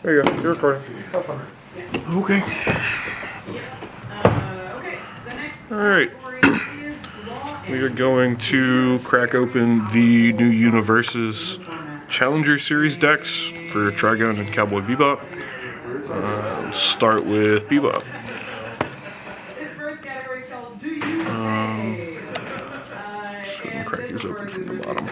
There you go. You're recording. Have fun. Okay. Alright. We are going to crack open the new UniVerses Challenger Series decks for Trigun and Cowboy Bebop. Let's start with Bebop. Just go ahead and crack these open from the bottom.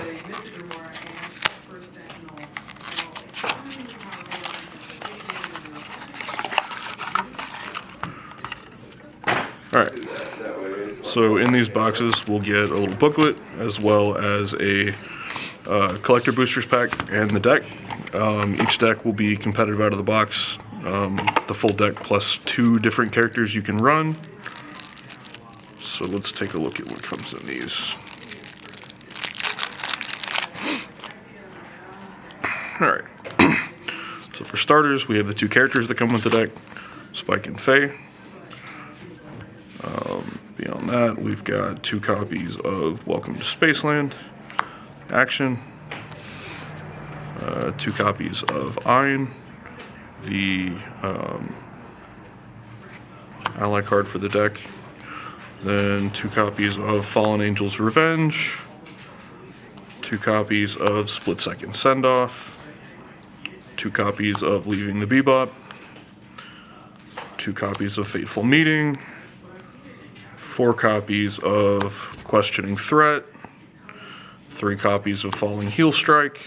Alright, so in these boxes we'll get a little booklet as well as a collector boosters pack and the deck. Each deck will be competitive out of the box. The full deck plus 2 different characters you can run. So let's take a look at what comes in these. Alright, so for starters we have the 2 characters that come with the deck, Spike and Faye. Beyond that, we've got 2 copies of Welcome to Spaceland, Action, 2 copies of Ein, the ally card for the deck, then 2 copies of Fallen Angels Revenge, 2 copies of Split Second Send-Off, 2 copies of Leaving the Bebop, 2 copies of Fateful Meeting, 4 copies of Questioning Threat, 3 copies of Falling Heel Strike,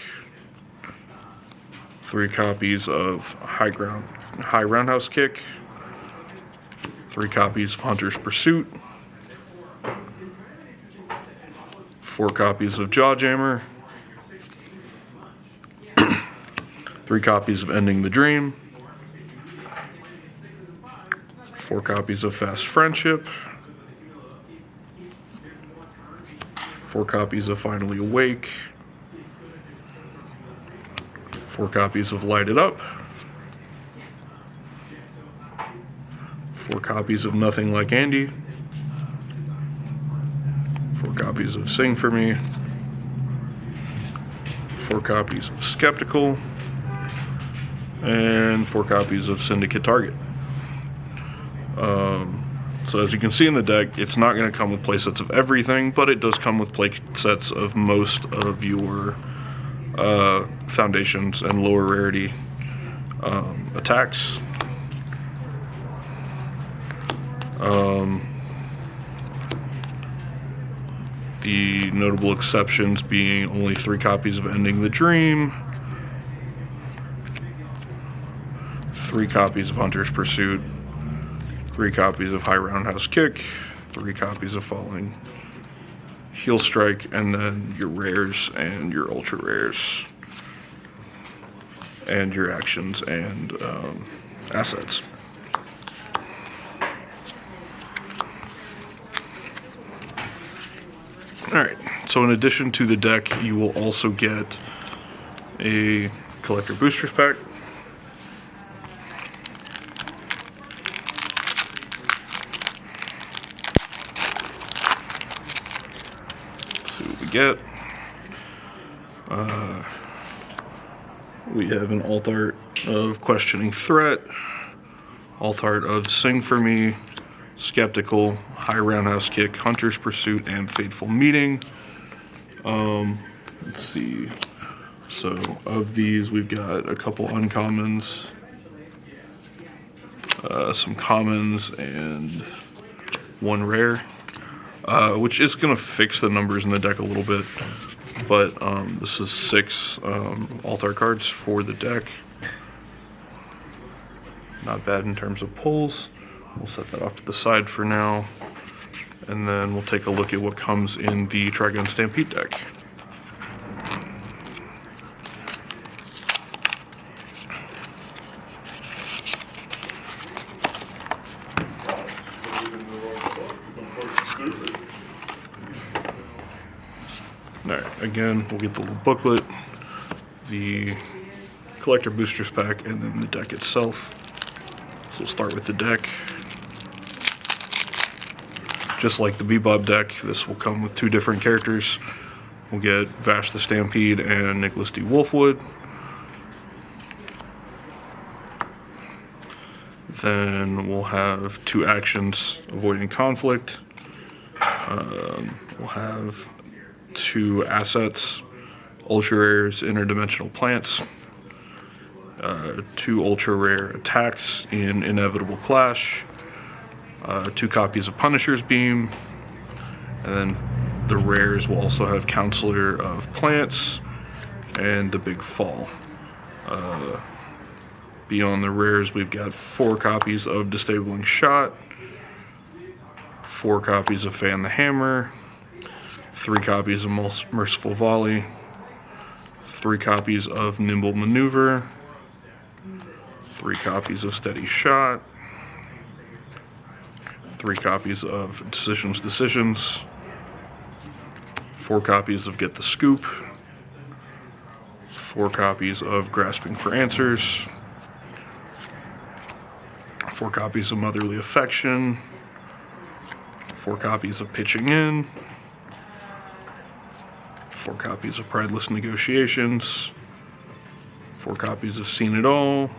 3 copies of High Roundhouse Kick, 3 copies of Hunter's Pursuit, 4 copies of Jawjammer, 3 copies of Ending the Dream, 4 copies of Fast Friendship, 4 copies of Finally Awake, 4 copies of Light It Up, 4 copies of Nothing Like Andy, 4 copies of Sing For Me, 4 copies of Skeptical, and 4 copies of Syndicate Target. So as you can see in the deck, it's not going to come with playsets of everything, but it does come with playsets of most of your foundations and lower rarity attacks. The notable exceptions being only 3 copies of Ending the Dream, 3 copies of Hunter's Pursuit, 3 copies of High Roundhouse Kick, 3 copies of Falling Heel Strike, and then your rares and your ultra rares, and your actions and assets. Alright, so in addition to the deck, you will also get a collector boosters pack. Get. We have an alt art of Questioning Threat, alt art of Sing For Me, Skeptical, High Roundhouse Kick, Hunter's Pursuit, and Fateful Meeting. Let's see. So of these, we've got a couple uncommons, some commons, and 1 rare. Which is going to fix the numbers in the deck a little bit, but this is 6 alt art cards for the deck. Not bad in terms of pulls. We'll set that off to the side for now, and then we'll take a look at what comes in the Trigun Stampede deck. Alright, again, we'll get the little booklet, the collector boosters pack, and then the deck itself. So we'll start with the deck. Just like the Bebop deck, this will come with 2 different characters. We'll get Vash the Stampede and Nicholas D. Wolfwood. Then we'll have 2 actions, avoiding conflict. We'll have 2 assets, ultra rares, interdimensional plants. 2 ultra rare attacks in inevitable clash. 2 copies of Punisher's Beam. And then the rares will also have Counselor of Plants and the Big Fall. Beyond the rares, we've got 4 copies of Disabling Shot, 4 copies of Fan the Hammer, 3 copies of Merciful Volley, 3 copies of Nimble Maneuver, 3 copies of Steady Shot, 3 copies of Decisions, 4 copies of Get the Scoop, 4 copies of Grasping for Answers, 4 copies of Motherly Affection, 4 copies of Pitching In, 4 copies of Prideless Negotiations, 4 copies of Seen It All,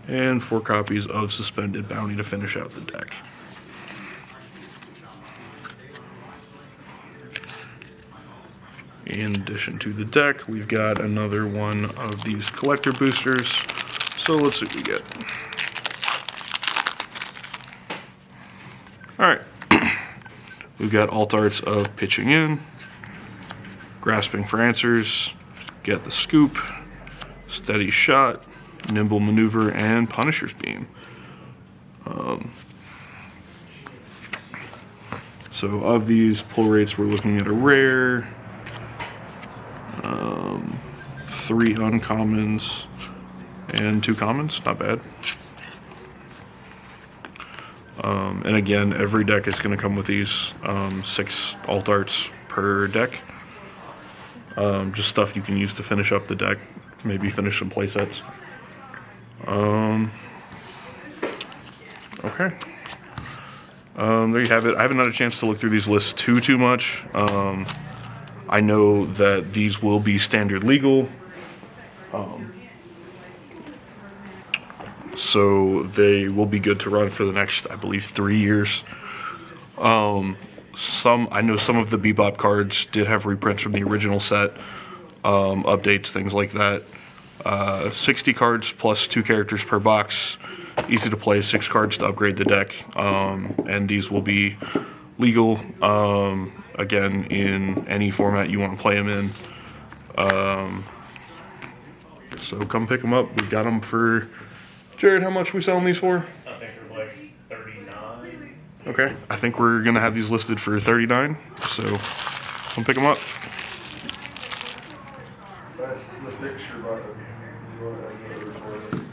and 4 copies of Suspended Bounty to finish out the deck. In addition to the deck, we've got another one of these collector boosters. So let's see what we get. Alright. We've got alt arts of Pitching In, Grasping for Answers, Get the Scoop, Steady Shot, Nimble Maneuver, and Punisher's Beam. So of these pull rates, we're looking at a rare, 3 uncommons, and 2 commons. Not bad. And again, every deck is going to come with these 6 alt arts per deck. Just stuff you can use to finish up the deck, maybe finish some play sets. Okay. There you have it. I haven't had a chance to look through these lists too much. I know that these will be standard legal. So they will be good to run for the next, I believe, 3 years. I know some of the Bebop cards did have reprints from the original set, updates, things like that. 60 cards plus 2 characters per box, easy to play, 6 cards to upgrade the deck, and these will be legal, again, in any format you want to play them in. So come pick them up. We've got them for, Jared, how much are we selling these for? I think they're like 39. Okay, I think we're gonna have these listed for 39, so come pick them up. That's the picture button. If you want to have another recording.